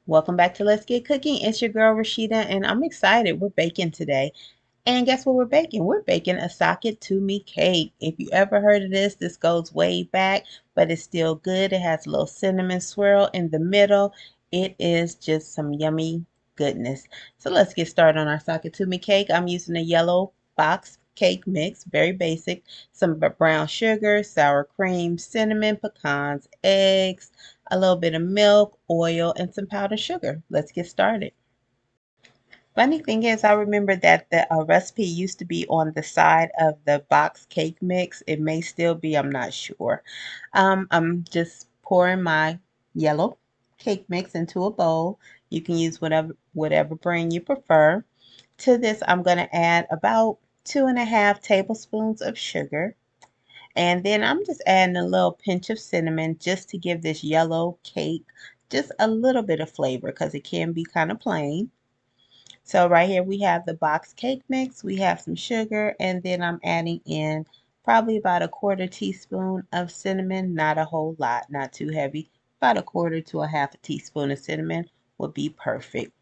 Welcome back to Let's Get Cooking. It's your girl Rashida, and I'm excited. We're baking today. And guess what we're baking? We're baking a socket to me cake. If you ever heard of this goes way back, but it's still good. It has a little cinnamon swirl in the middle. It is just some yummy goodness. So let's get started on our socket to me cake. I'm using a yellow box cake mix, very basic. Some brown sugar, sour cream, cinnamon, pecans, eggs, a little bit of milk, oil, and some powdered sugar. Let's get started. Funny thing is, I remember that the recipe used to be on the side of the box cake mix. It may still be, I'm not sure. I'm just pouring my yellow cake mix into a bowl. You can use whatever brand you prefer. To this, I'm going to add about 2.5 tablespoons of sugar. And then I'm just adding a little pinch of cinnamon just to give this yellow cake just a little bit of flavor because it can be kind of plain. So right here we have the box cake mix, we have some sugar, and then I'm adding in probably about a quarter teaspoon of cinnamon, not a whole lot, not too heavy. About a quarter to a half a teaspoon of cinnamon would be perfect.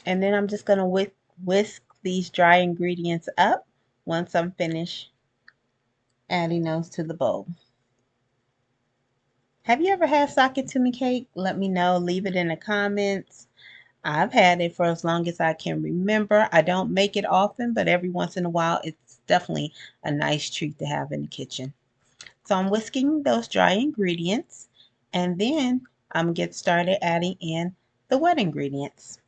And then I'm just going to whisk these dry ingredients up once I'm finished adding those to the bowl. Have you ever had sakatumi cake? Let me know. Leave it in the comments. I've had it for as long as I can remember. I don't make it often, but every once in a while, it's definitely a nice treat to have in the kitchen. So I'm whisking those dry ingredients, and then I'm going to get started adding in the wet ingredients.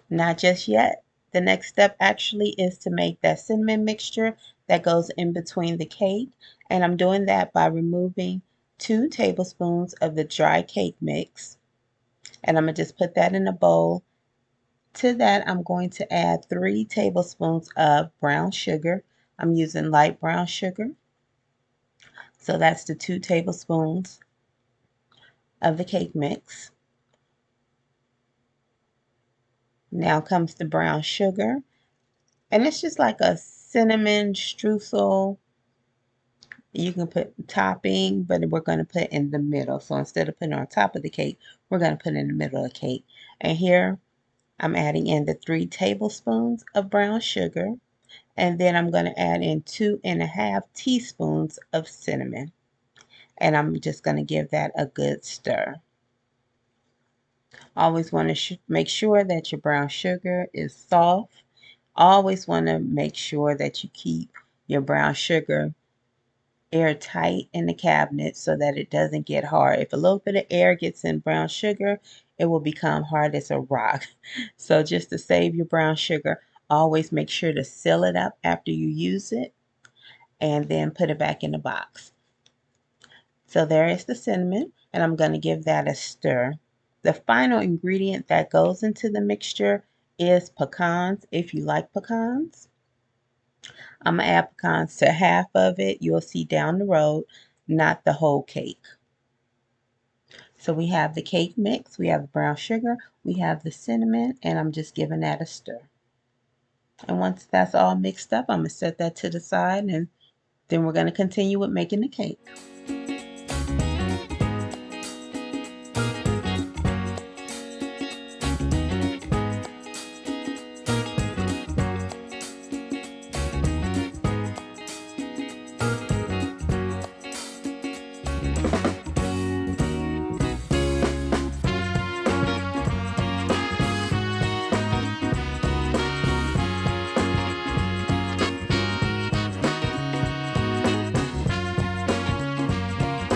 Not just yet. The next step actually is to make that cinnamon mixture that goes in between the cake, and I'm doing that by removing 2 tablespoons of the dry cake mix, and I'm going to just put that in a bowl. To that, I'm going to add 3 tablespoons of brown sugar. I'm using light brown sugar. So that's the 2 tablespoons of the cake mix. Now comes the brown sugar. And it's just like a cinnamon streusel. You can put topping, but we're going to put in the middle. So instead of putting on top of the cake, we're going to put in the middle of the cake. And here I'm adding in the 3 tablespoons of brown sugar. And then I'm going to add in 2.5 teaspoons of cinnamon. And I'm just going to give that a good stir. Always want to make sure that your brown sugar is soft. Always want to make sure that you keep your brown sugar airtight in the cabinet so that it doesn't get hard. If a little bit of air gets in brown sugar, it will become hard as a rock. So just to save your brown sugar, always make sure to seal it up after you use it and then put it back in the box. So there is the cinnamon, and I'm going to give that a stir. The final ingredient that goes into the mixture is pecans, if you like pecans. I'm going to add pecans to half of it. You'll see down the road, not the whole cake. So we have the cake mix, we have the brown sugar, we have the cinnamon, and I'm just giving that a stir. And once that's all mixed up, I'm going to set that to the side, and then we're going to continue with making the cake.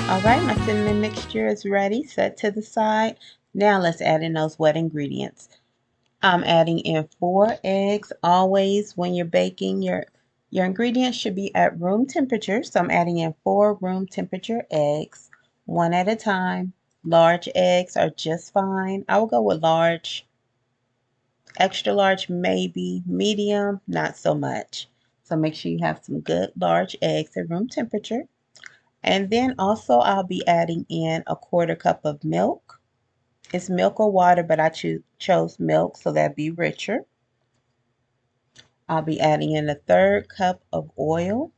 All right, my cinnamon mixture is ready, set to the side. Now let's add in those wet ingredients. I'm adding in 4 eggs. Always when you're baking, your ingredients should be at room temperature. So I'm adding in 4 room temperature eggs, one at a time. Large eggs are just fine. I will go with large, extra large maybe, medium, not so much. So make sure you have some good large eggs at room temperature. And then also I'll be adding in a quarter cup of milk. It's milk or water, but I chose milk, so that'd be richer. I'll be adding in a 1/3 cup of oil,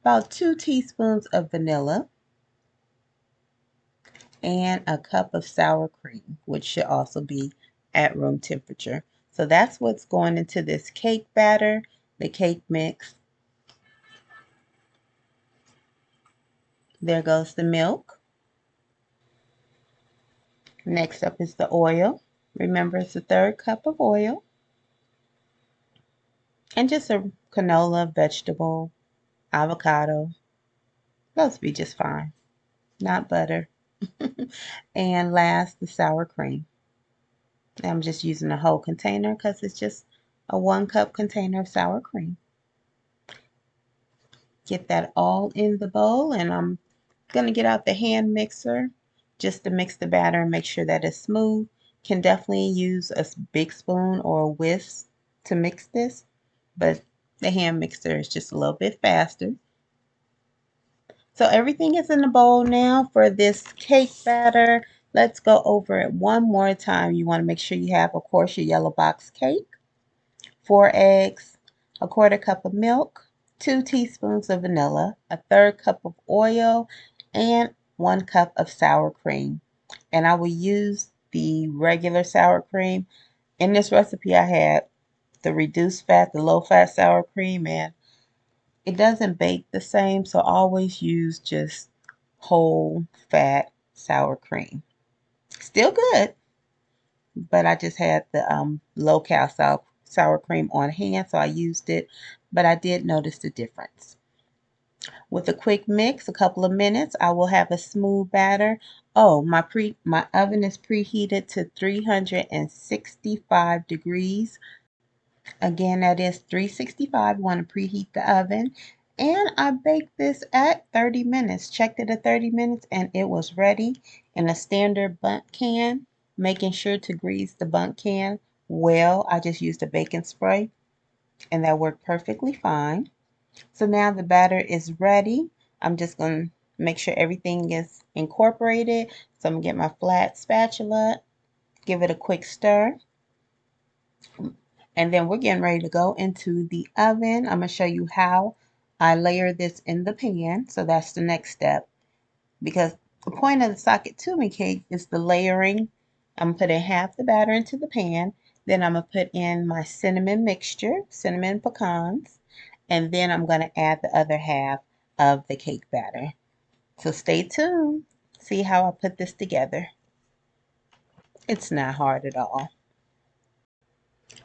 about 2 teaspoons of vanilla, and a cup of sour cream, which should also be at room temperature. So that's what's going into this cake batter, the cake mix. There goes the milk. Next up is the oil. Remember, it's a third cup of oil. And just a canola, vegetable, avocado. Those would be just fine. Not butter. And last, the sour cream. I'm just using a whole container because it's just a 1 cup container of sour cream. Get that all in the bowl, and I'm going to get out the hand mixer just to mix the batter and make sure that it's smooth. Can definitely use a big spoon or a whisk to mix this, but the hand mixer is just a little bit faster. So everything is in the bowl now for this cake batter. Let's go over it one more time. You want to make sure you have, of course, your yellow box cake, 4 eggs, a 1/4 cup of milk, 2 teaspoons of vanilla, a 1/3 cup of oil, and 1 cup of sour cream. And I will use the regular sour cream. In this recipe, I had the reduced fat, the low fat sour cream, and it doesn't bake the same, so always use just whole fat sour cream. Still good, but I just had the low cal sour cream on hand, so I used it, but I did notice the difference. With a quick mix, a couple of minutes, I will have a smooth batter. Oh, my oven is preheated to 365 degrees. Again, that is 365. Want to preheat the oven. And I baked this at 30 minutes. Checked it at 30 minutes and it was ready in a standard bundt can. Making sure to grease the bundt can well. I just used a baking spray and that worked perfectly fine. So now the batter is ready. I'm just going to make sure everything is incorporated. So I'm going to get my flat spatula, give it a quick stir. And then we're getting ready to go into the oven. I'm going to show you how I layer this in the pan. So that's the next step. Because the point of the socket to me cake is the layering. I'm putting half the batter into the pan. Then I'm going to put in my cinnamon mixture, cinnamon pecans. And then I'm going to add the other half of the cake batter. So stay tuned. See how I put this together. It's not hard at all.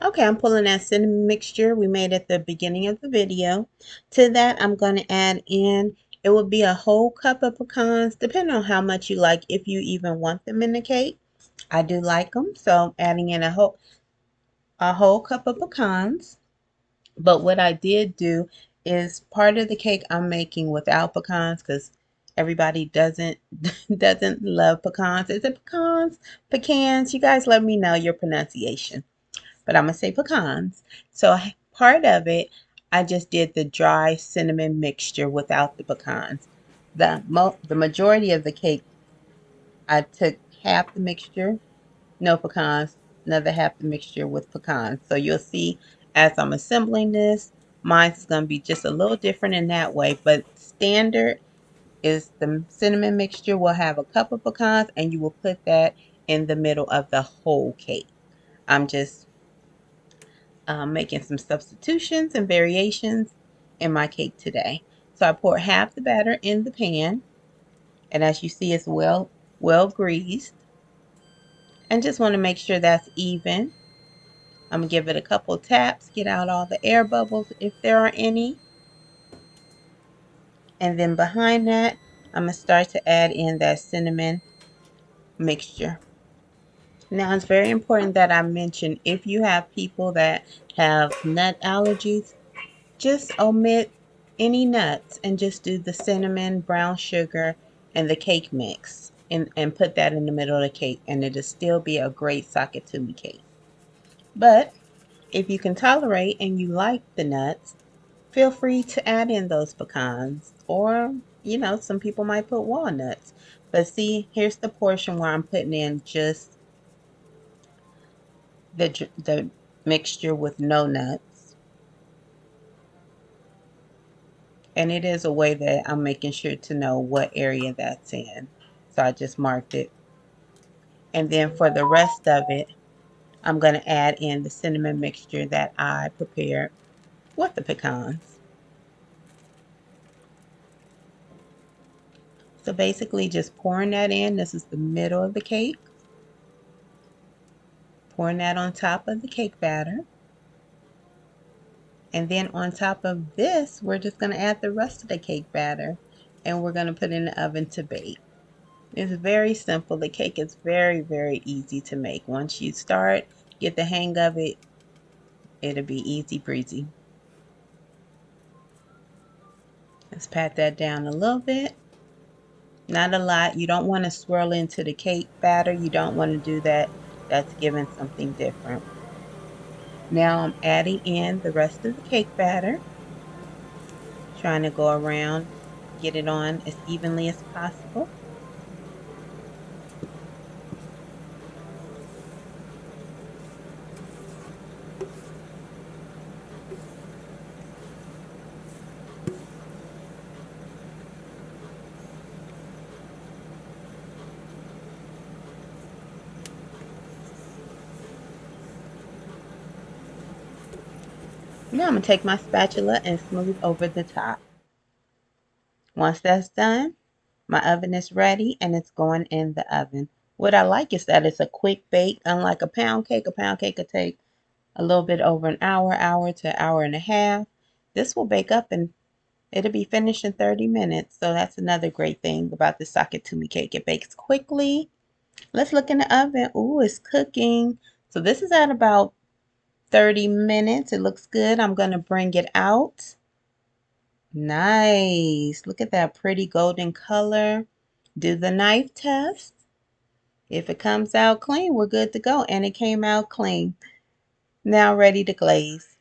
Okay, I'm pulling that cinnamon mixture we made at the beginning of the video. To that, I'm going to add in, it will be a whole cup of pecans, depending on how much you like, if you even want them in the cake. I do like them, so I'm adding in a whole cup of pecans. But what I did do is part of the cake I'm making without pecans because everybody doesn't doesn't love pecans. Is it pecans? Pecans? You guys let me know your pronunciation, but I'm going to say pecans. So part of it, I just did the dry cinnamon mixture without the pecans. The majority of the cake, I took half the mixture, no pecans, another half the mixture with pecans. So you'll see as I'm assembling this, mine is going to be just a little different in that way, but standard is the cinnamon mixture will have a cup of pecans and you will put that in the middle of the whole cake. I'm just making some substitutions and variations in my cake today. So I poured half the batter in the pan, and as you see, it's well greased. And just want to make sure that's even. I'm gonna give it a couple taps, get out all the air bubbles if there are any. And then behind that, I'm gonna start to add in that cinnamon mixture. Now it's very important that I mention if you have people that have nut allergies, just omit any nuts and just do the cinnamon, brown sugar, and the cake mix and put that in the middle of the cake and it'll still be a great sakatumi cake. But if you can tolerate and you like the nuts, feel free to add in those pecans or, some people might put walnuts. But see, here's the portion where I'm putting in just the mixture with no nuts. And it is a way that I'm making sure to know what area that's in. So I just marked it. And then for the rest of it, I'm going to add in the cinnamon mixture that I prepared with the pecans. So basically just pouring that in. This is the middle of the cake. Pouring that on top of the cake batter. And then on top of this, we're just going to add the rest of the cake batter. And we're going to put in the oven to bake. It's very simple. The cake is very, very easy to make. Once you start, get the hang of it, it'll be easy breezy. Let's pat that down a little bit. Not a lot. You don't want to swirl into the cake batter. You don't want to do that. That's giving something different. Now I'm adding in the rest of the cake batter. Trying to go around, get it on as evenly as possible. Now I'm going to take my spatula and smooth over the top. Once that's done, my oven is ready and it's going in the oven. What I like is that it's a quick bake. Unlike a pound cake could take a little bit over an hour to an hour and a half. This will bake up and it'll be finished in 30 minutes. So that's another great thing about the sakatumi cake. It bakes quickly. Let's look in the oven. Ooh, it's cooking. So this is at about 30 minutes. It looks good. I'm going to bring it out. Nice. Look at that pretty golden color. Do the knife test. If it comes out clean, we're good to go. And it came out clean. Now ready to glaze.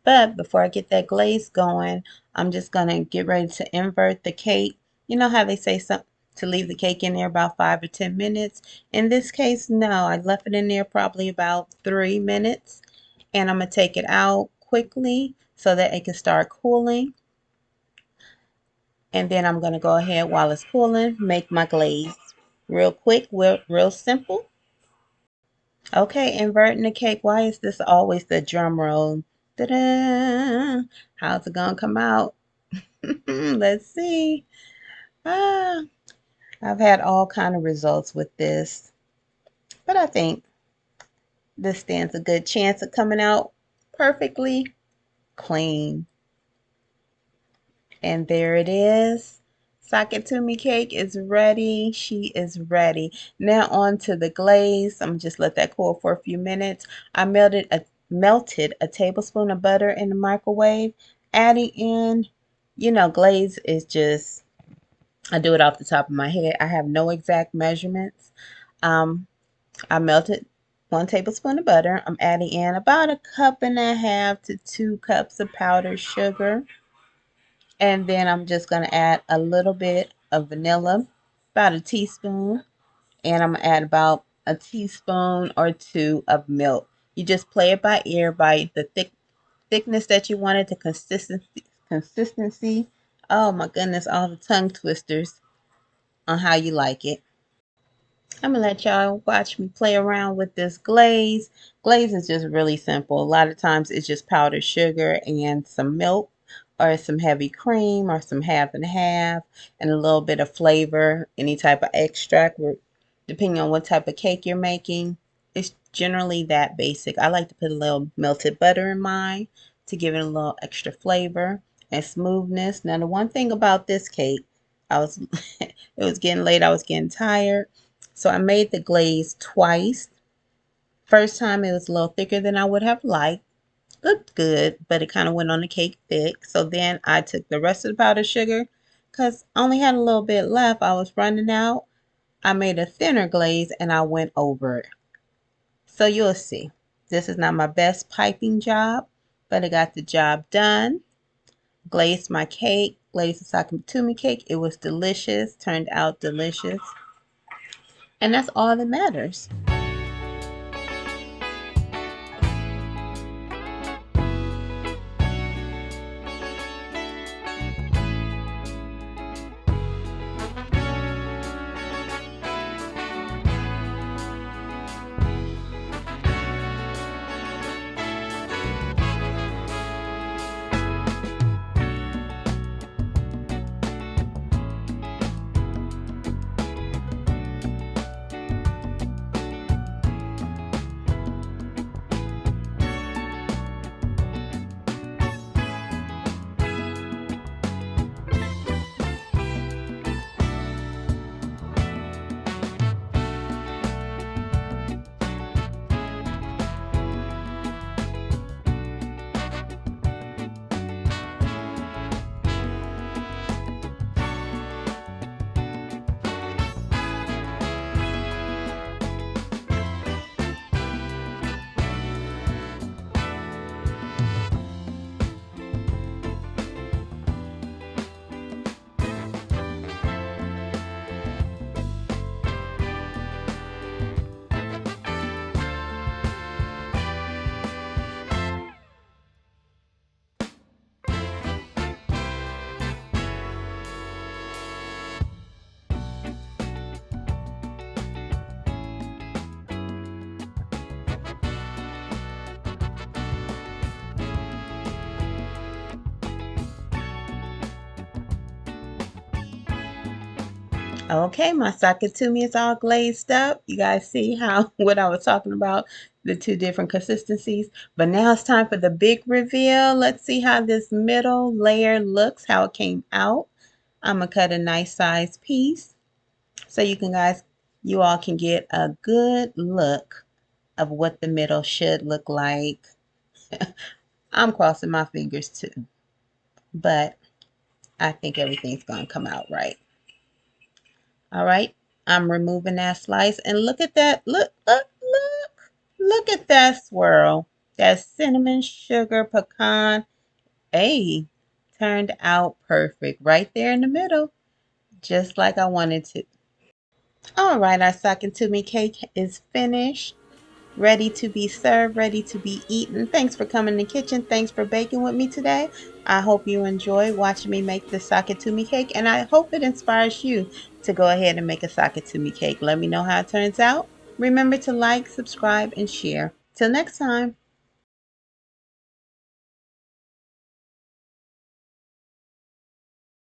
But before I get that glaze going, I'm just going to get ready to invert the cake. You know how they say to leave the cake in there about 5 or 10 minutes? In this case, no. I left it in there probably about 3 minutes. And I'm going to take it out quickly so that it can start cooling. And then I'm going to go ahead while it's cooling, make my glaze. Real quick, real simple. Okay, inverting the cake. Why is this always the drum roll? Ta-da! How's it going to come out? Let's see. Ah, I've had all kind of results with this. But I think this stands a good chance of coming out perfectly clean. And there it is. Sakatumi cake is ready. She is ready. Now on to the glaze. I'm just let that cool for a few minutes. I melted a tablespoon of butter in the microwave. Adding in, glaze is just, I do it off the top of my head. I have no exact measurements. I melted 1 tablespoon of butter. I'm adding in about 1.5 to 2 cups of powdered sugar. And then I'm just going to add a little bit of vanilla, about a teaspoon. And I'm going to add about a teaspoon or 2 of milk. You just play it by ear by the thickness that you wanted, the consistency. Oh my goodness, all the tongue twisters on how you like it. I'm going to let y'all watch me play around with this glaze. Glaze is just really simple. A lot of times it's just powdered sugar and some milk or some heavy cream or some half and half and a little bit of flavor, any type of extract, depending on what type of cake you're making. It's generally that basic. I like to put a little melted butter in mine to give it a little extra flavor and smoothness. Now, the one thing about this cake, it was getting late, I was getting tired. So I made the glaze twice. First time it was a little thicker than I would have liked. Looked good, but it kind of went on the cake thick. So then I took the rest of the powdered sugar because I only had a little bit left. I was running out. I made a thinner glaze and I went over it. So you'll see. This is not my best piping job, but I got the job done. Glazed my cake, glazed the sakatumi cake. It was delicious, turned out delicious. And that's all that matters. Okay, my sakatumi is all glazed up. You guys see how what I was talking about, the two different consistencies. But now it's time for the big reveal. Let's see how this middle layer looks, how it came out. I'm gonna cut a nice size piece so you all can get a good look of what the middle should look like. I'm crossing my fingers too, but I think everything's gonna come out right. All right, I'm removing that slice and look at that. Look at that swirl. That cinnamon sugar pecan. Hey, turned out perfect right there in the middle, just like I wanted to. All right, our sakatumi cake is finished. Ready to be served, ready to be eaten. Thanks for coming in the kitchen. Thanks for baking with me today. I hope you enjoy watching me make the sakatumi cake, and I hope it inspires you to go ahead and make a sakatumi cake. Let me know how it turns out. Remember to like, subscribe, and share. Till next time.